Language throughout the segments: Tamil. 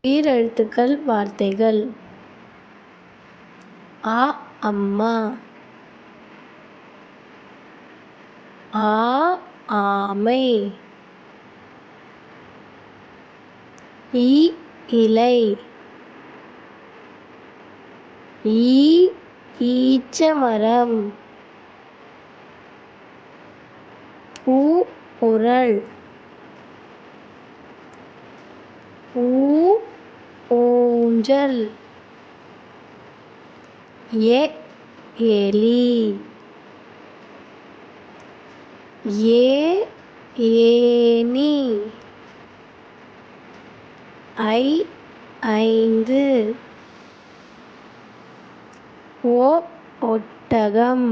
உயிரெழுத்துக்கள் வார்த்தைகள்: அ அம்மா, ஆ ஆமை, இ இலை, ஈ ஈச்சமரம், ஊ உரல், ஊ ஊஞ்சல், எ எலி, ஏ ஏணி, ஐ ஐந்து, ஓ ஒட்டகம்,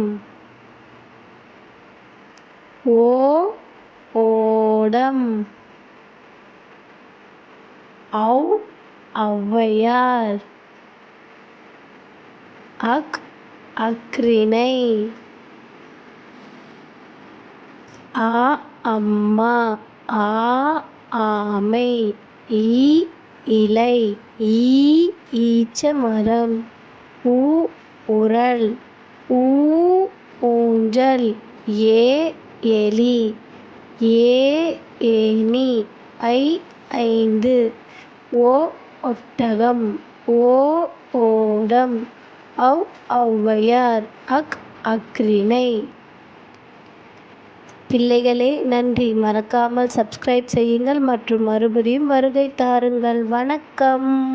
ஓ ஓடம், ஔ ஔவையார், அக் அஃறிணை, ஆ அம்மா, ஆ ஆமை, ஈ இலை, ஈ ஈச்சமரம், ஊ உரல், ஊ ஊஞ்சல், ஏ எலி, ஏ ஏணி, ஐ ஐந்து, ஓ ஒட்டகம், ஓ ஓடம், ஔ ஔவையார், அக் அஃறிணை. பிள்ளைகளே, நன்றி. மறக்காமல் சப்ஸ்கிரைப் செய்யுங்கள் மற்றும் மறுபடியும் வருகை தாருங்கள். வணக்கம்.